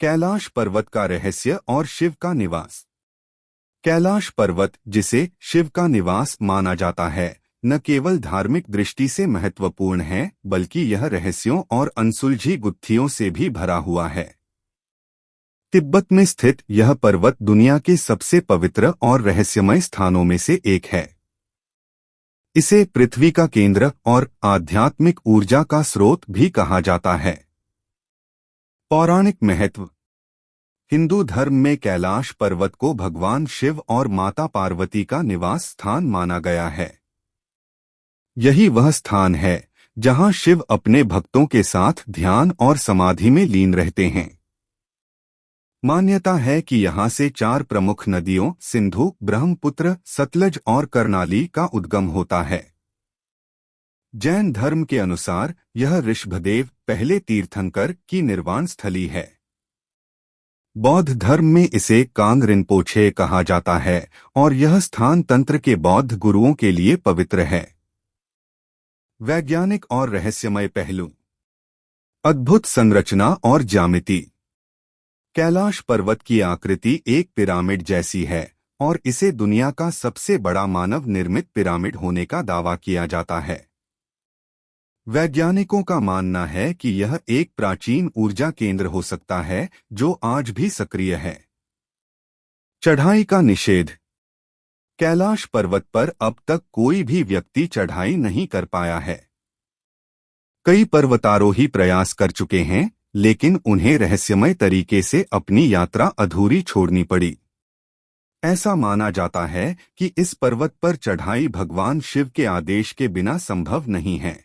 कैलाश पर्वत का रहस्य और शिव का निवास। कैलाश पर्वत, जिसे शिव का निवास माना जाता है, न केवल धार्मिक दृष्टि से महत्वपूर्ण है, बल्कि यह रहस्यों और अनसुलझी गुत्थियों से भी भरा हुआ है। तिब्बत में स्थित यह पर्वत दुनिया के सबसे पवित्र और रहस्यमय स्थानों में से एक है। इसे पृथ्वी का केंद्र और आध्यात्मिक ऊर्जा का स्रोत भी कहा जाता है। पौराणिक महत्व। हिंदू धर्म में कैलाश पर्वत को भगवान शिव और माता पार्वती का निवास स्थान माना गया है। यही वह स्थान है जहां शिव अपने भक्तों के साथ ध्यान और समाधि में लीन रहते हैं। मान्यता है कि यहां से 4 प्रमुख नदियों सिंधु, ब्रह्मपुत्र, सतलज और कर्णाली का उद्गम होता है। जैन धर्म के अनुसार यह ऋषभदेव, पहले तीर्थंकर, की निर्वाण स्थली है। बौद्ध धर्म में इसे कांग रिनपोछे कहा जाता है और यह स्थान तंत्र के बौद्ध गुरुओं के लिए पवित्र है। वैज्ञानिक और रहस्यमय पहलू। अद्भुत संरचना और ज्यामिति। कैलाश पर्वत की आकृति एक पिरामिड जैसी है और इसे दुनिया का सबसे बड़ा मानव निर्मित पिरामिड होने का दावा किया जाता है। वैज्ञानिकों का मानना है कि यह एक प्राचीन ऊर्जा केंद्र हो सकता है जो आज भी सक्रिय है। चढ़ाई का निषेध। कैलाश पर्वत पर अब तक कोई भी व्यक्ति चढ़ाई नहीं कर पाया है। कई पर्वतारोही प्रयास कर चुके हैं, लेकिन उन्हें रहस्यमय तरीके से अपनी यात्रा अधूरी छोड़नी पड़ी। ऐसा माना जाता है कि इस पर्वत पर चढ़ाई भगवान शिव के आदेश के बिना संभव नहीं है।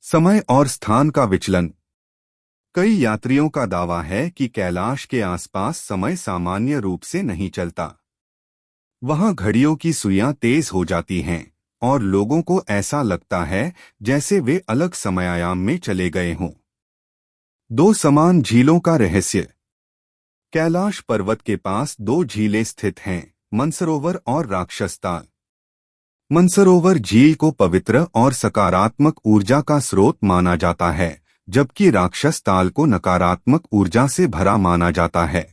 समय और स्थान का विचलन। कई यात्रियों का दावा है कि कैलाश के आसपास समय सामान्य रूप से नहीं चलता। वहां घड़ियों की सुइयां तेज हो जाती हैं और लोगों को ऐसा लगता है जैसे वे अलग समयायाम में चले गए हों। 2 समान झीलों का रहस्य। कैलाश पर्वत के पास 2 झीलें स्थित हैं, मानसरोवर और राक्षसताल। मानसरोवर झील को पवित्र और सकारात्मक ऊर्जा का स्रोत माना जाता है, जबकि राक्षसताल को नकारात्मक ऊर्जा से भरा माना जाता है।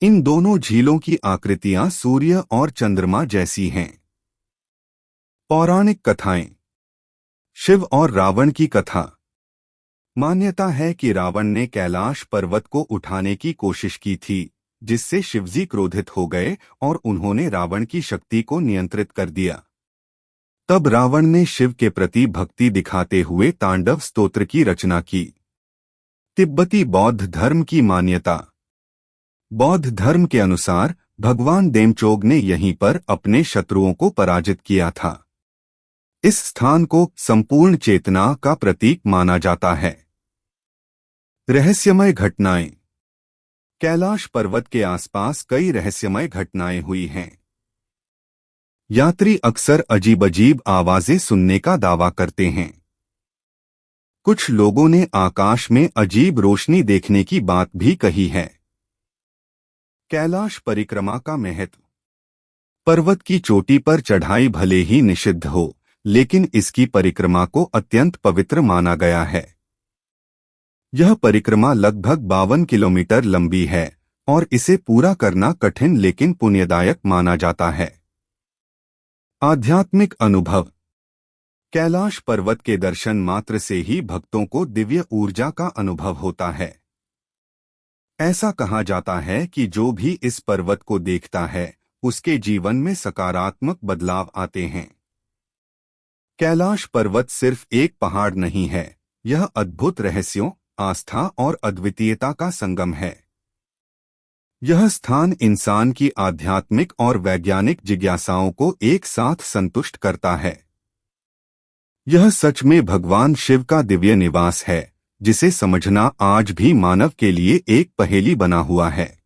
इन दोनों झीलों की आकृतियां सूर्य और चंद्रमा जैसी हैं। पौराणिक कथाएं। शिव और रावण की कथा। मान्यता है कि रावण ने कैलाश पर्वत को उठाने की कोशिश की थी, जिससे शिवजी क्रोधित हो गए और उन्होंने रावण की शक्ति को नियंत्रित कर दिया। तब रावण ने शिव के प्रति भक्ति दिखाते हुए तांडव स्तोत्र की रचना की। तिब्बती बौद्ध धर्म की मान्यता। बौद्ध धर्म के अनुसार भगवान देमचोग ने यहीं पर अपने शत्रुओं को पराजित किया था। इस स्थान को संपूर्ण चेतना का प्रतीक माना जाता है। रहस्यमय घटनाएं। कैलाश पर्वत के आसपास कई रहस्यमय घटनाएं हुई हैं। यात्री अक्सर अजीब-अजीब आवाजें सुनने का दावा करते हैं। कुछ लोगों ने आकाश में अजीब रोशनी देखने की बात भी कही है। कैलाश परिक्रमा का महत्व। पर्वत की चोटी पर चढ़ाई भले ही निषिद्ध हो, लेकिन इसकी परिक्रमा को अत्यंत पवित्र माना गया है। यह परिक्रमा लगभग 52 किलोमीटर लंबी है और इसे पूरा करना कठिन लेकिन पुण्यदायक माना जाता है। आध्यात्मिक अनुभव। कैलाश पर्वत के दर्शन मात्र से ही भक्तों को दिव्य ऊर्जा का अनुभव होता है। ऐसा कहा जाता है कि जो भी इस पर्वत को देखता है, उसके जीवन में सकारात्मक बदलाव आते हैं। कैलाश पर्वत सिर्फ एक पहाड़ नहीं है, यह अद्भुत रहस्यों, आस्था और अद्वितीयता का संगम है। यह स्थान इंसान की आध्यात्मिक और वैज्ञानिक जिज्ञासाओं को एक साथ संतुष्ट करता है। यह सच में भगवान शिव का दिव्य निवास है, जिसे समझना आज भी मानव के लिए एक पहेली बना हुआ है।